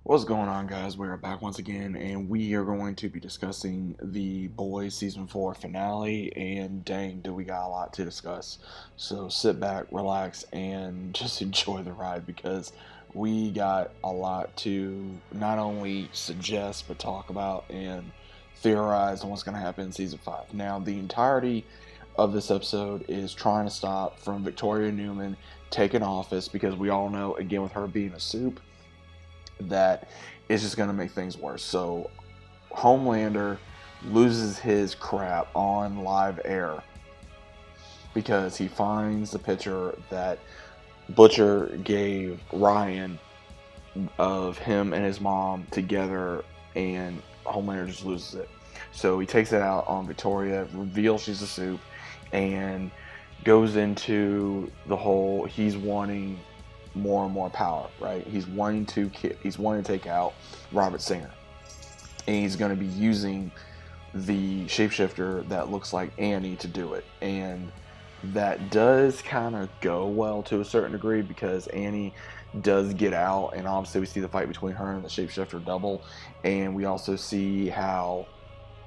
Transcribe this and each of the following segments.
What's going on, guys? We are back once again, and we are going to be discussing the Boys Season 4 finale. And dang, do we got a lot to discuss. So sit back, relax, and just enjoy the ride because we got a lot to not only suggest but talk about and theorize on what's going to happen in Season 5. Now, the entirety of this episode is trying to stop from Victoria Newman taking office because we all know, again, with her being a soup, that is just going to make things worse. So Homelander loses his crap on live air because he finds the picture that Butcher gave Ryan of him and his mom together, and Homelander just loses it. So he takes it out on Victoria, reveals she's a soup, and goes into the whole he's wanting more and more power, right? He's wanting to take out Robert Singer, and he's going to be using the shapeshifter that looks like Annie to do it. And that does kind of go well to a certain degree because Annie does get out, and obviously we see the fight between her and the shapeshifter double, and we also see how,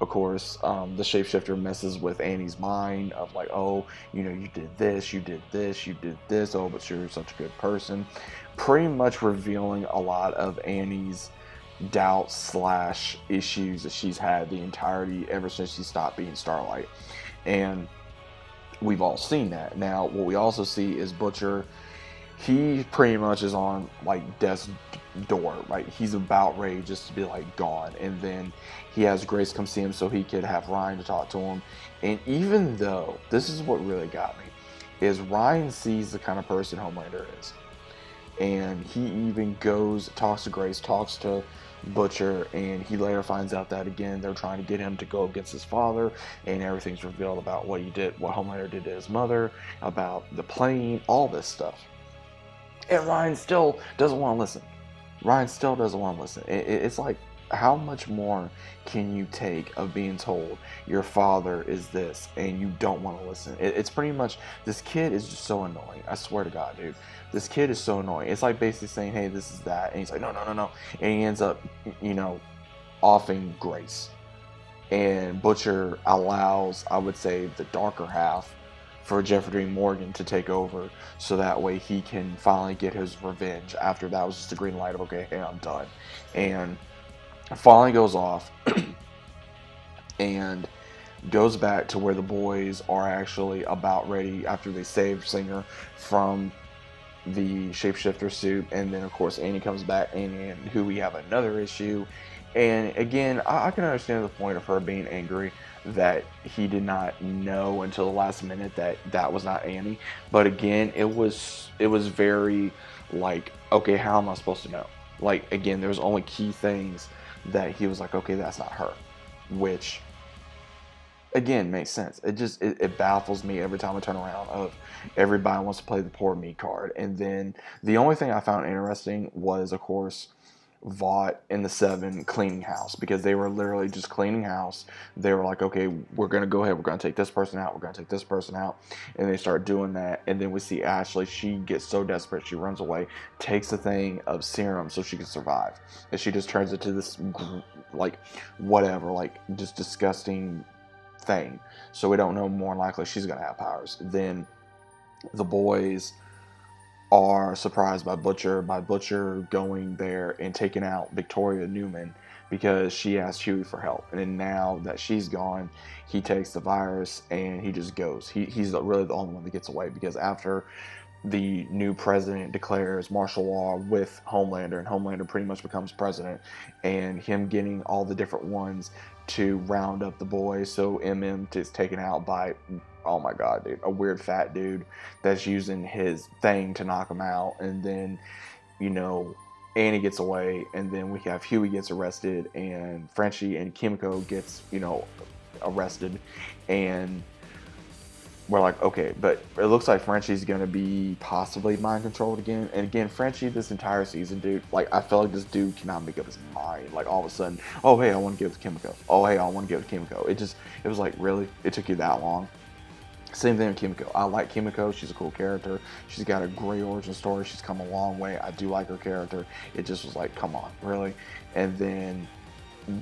of course, the shapeshifter messes with Annie's mind of like, oh, you know, you did this, you did this, you did this, oh, but you're such a good person. Pretty much revealing a lot of Annie's doubts slash issues that she's had the entirety ever since she stopped being Starlight. And we've all seen that. Now, what we also see is Butcher. He pretty much is on like death's door, right? He's about ready just to be like gone, and then he has Grace come see him so he could have Ryan to talk to him. And even though this is what really got me, is Ryan sees the kind of person Homelander is, and he even goes, talks to Grace, talks to Butcher, and he later finds out that again they're trying to get him to go against his father, and everything's revealed about what he did, what Homelander did to his mother, about the plane, all this stuff. And Ryan still doesn't want to listen. Ryan still doesn't want to listen. It's like, how much more can you take of being told your father is this and you don't want to listen? It's pretty much, this kid is just so annoying. I swear to God, dude. This kid is so annoying. It's like basically saying, hey, this is that. And he's like, no, no, no, no. And he ends up, offing Grace. And Butcher allows, I would say, the darker half for Jeffrey Dean Morgan to take over, so that way he can finally get his revenge. After that was just a green light of, okay, hey, I'm done. And finally goes off and goes back to where the boys are actually about ready after they save Singer from the shapeshifter suit. And then of course Annie comes back, and who we have another issue. And again, I can understand the point of her being angry that he did not know until the last minute that that was not Annie. But again, it was very like, okay, how am I supposed to know? Like, again, there's only key things that he was like, okay, that's not her, which again makes sense. It baffles me every time I turn around of everybody wants to play the poor me card. And then the only thing I found interesting was, of course, Vought and the Seven cleaning house, because they were literally just cleaning house. They were like, okay, we're gonna go ahead, we're gonna take this person out, we're gonna take this person out, and they start doing that. And then we see Ashley, she gets so desperate, she runs away, takes the thing of serum so she can survive, and she just turns it to this like whatever, like just disgusting thing. So we don't know, more likely she's gonna have powers. Then the boys are surprised by Butcher going there and taking out Victoria Newman because she asked Huey for help. And then now that she's gone, he takes the virus and he just goes. He's really the only one that gets away, because after the new president declares martial law with Homelander, and Homelander pretty much becomes president, and him getting all the different ones to round up the boys, so is taken out by, oh my god, dude, a weird fat dude that's using his thing to knock him out. And then, Annie gets away, and then we have Huey gets arrested, and Frenchie and Kimiko gets, arrested. And we're like, okay, but it looks like Frenchie's going to be possibly mind controlled again. And again, Frenchie, this entire season, dude, like, I feel like this dude cannot make up his mind. Like, all of a sudden, oh, hey, I want to give it to Kimiko. Oh, hey, I want to give it to Kimiko. It was like, really? It took you that long? Same thing with Kimiko. I like Kimiko. She's a cool character. She's got a great origin story. She's come a long way. I do like her character. It just was like, come on, really? And then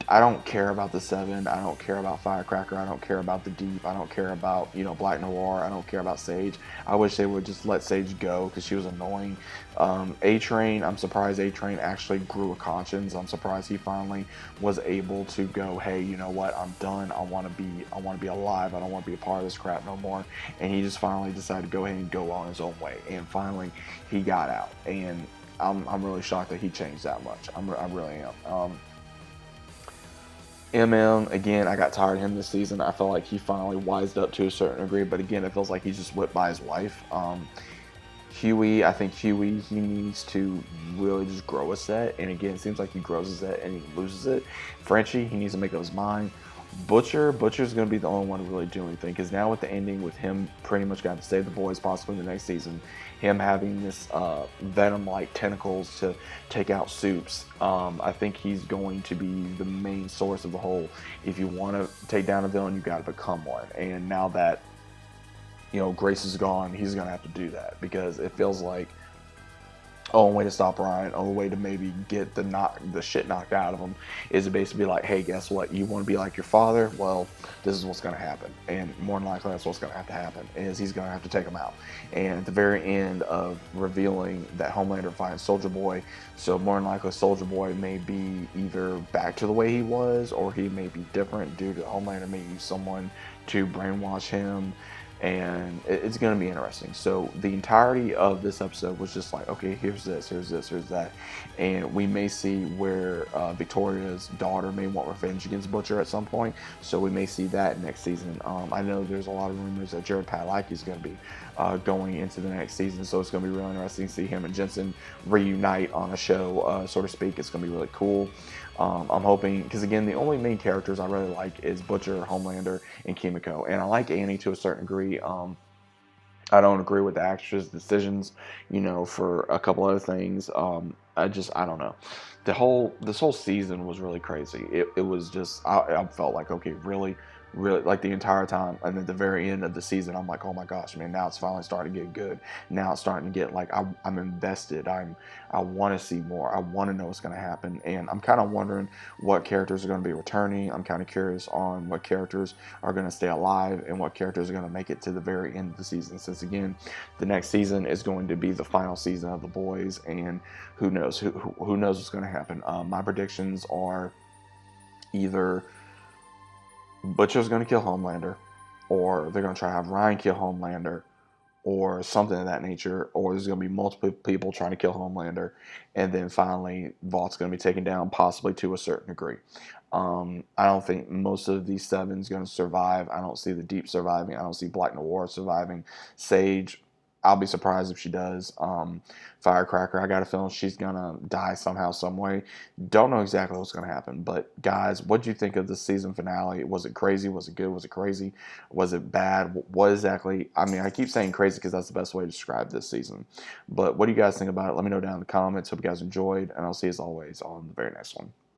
I don't care about the Seven. I don't care about Firecracker. I don't care about the Deep. I don't care about Black Noir. I don't care about Sage. I wish they would just let Sage go because she was annoying. A Train. I'm surprised A Train actually grew a conscience. I'm surprised he finally was able to go, hey, you know what? I'm done. I want to be alive. I don't want to be a part of this crap no more. And he just finally decided to go ahead and go on his own way. And finally, he got out. And I'm really shocked that he changed that much. I really am. Again, I got tired of him this season. I felt like he finally wised up to a certain degree, but again, it feels like he's just whipped by his wife. Huey, I think Huey, he needs to really just grow a set, and again, it seems like he grows his set and he loses it. Frenchie, he needs to make up his mind. Butcher's going to be the only one to really do anything, because now with the ending, with him pretty much got to save the boys possibly in the next season, him having this venom-like tentacles to take out Soups, I think he's going to be the main source of the whole. If you want to take down a villain, you got to become one. And now that Grace is gone, he's going to have to do that, because it feels like only way to stop Ryan, only way to maybe get the shit knocked out of him is to basically be like, hey, guess what? You want to be like your father? Well, this is what's going to happen. And more than likely, that's what's going to have to happen, is he's going to have to take him out. And at the very end of revealing that Homelander finds Soldier Boy, so more than likely Soldier Boy may be either back to the way he was, or he may be different due to Homelander may use someone to brainwash him. And it's going to be interesting. So the entirety of this episode was just like, okay, here's this, here's this, here's that, and we may see where Victoria's daughter may want revenge against Butcher at some point. So we may see that next season. I know there's a lot of rumors that Jared Padalecki is going to be going into the next season, so it's going to be really interesting to see him and Jensen reunite on a show, so to speak. It's going to be really cool. I'm hoping, because again, the only main characters I really like is Butcher, Homelander, and Kimiko, and I like Annie to a certain degree. I don't agree with the actress' decisions, for a couple other things. I don't know. This whole season was really crazy. It was just, I felt like, okay, really, really, like the entire time, and at the very end of the season, I'm like, oh my gosh, man, now it's finally starting to get good. Now it's starting to get like I'm invested. I want to see more. I want to know what's going to happen, and I'm kind of wondering what characters are going to be returning. I'm kind of curious on what characters are going to stay alive and what characters are going to make it to the very end of the season. Since again, the next season is going to be the final season of The Boys, and who knows who knows what's going to happen. My predictions are either Butcher's going to kill Homelander, or they're going to try to have Ryan kill Homelander, or something of that nature, or there's going to be multiple people trying to kill Homelander, and then finally Vaught's going to be taken down, possibly to a certain degree. I don't think most of these seven's going to survive. I don't see the Deep surviving. I don't see Black Noir surviving. Sage, I'll be surprised if she does. Firecracker, I got a feeling she's gonna die somehow, some way. Don't know exactly what's gonna happen, but guys, what do you think of the season finale? Was it crazy? Was it good? Was it crazy? Was it bad? What exactly? I mean, I keep saying crazy because that's the best way to describe this season. But what do you guys think about it? Let me know down in the comments. Hope you guys enjoyed, and I'll see you as always on the very next one.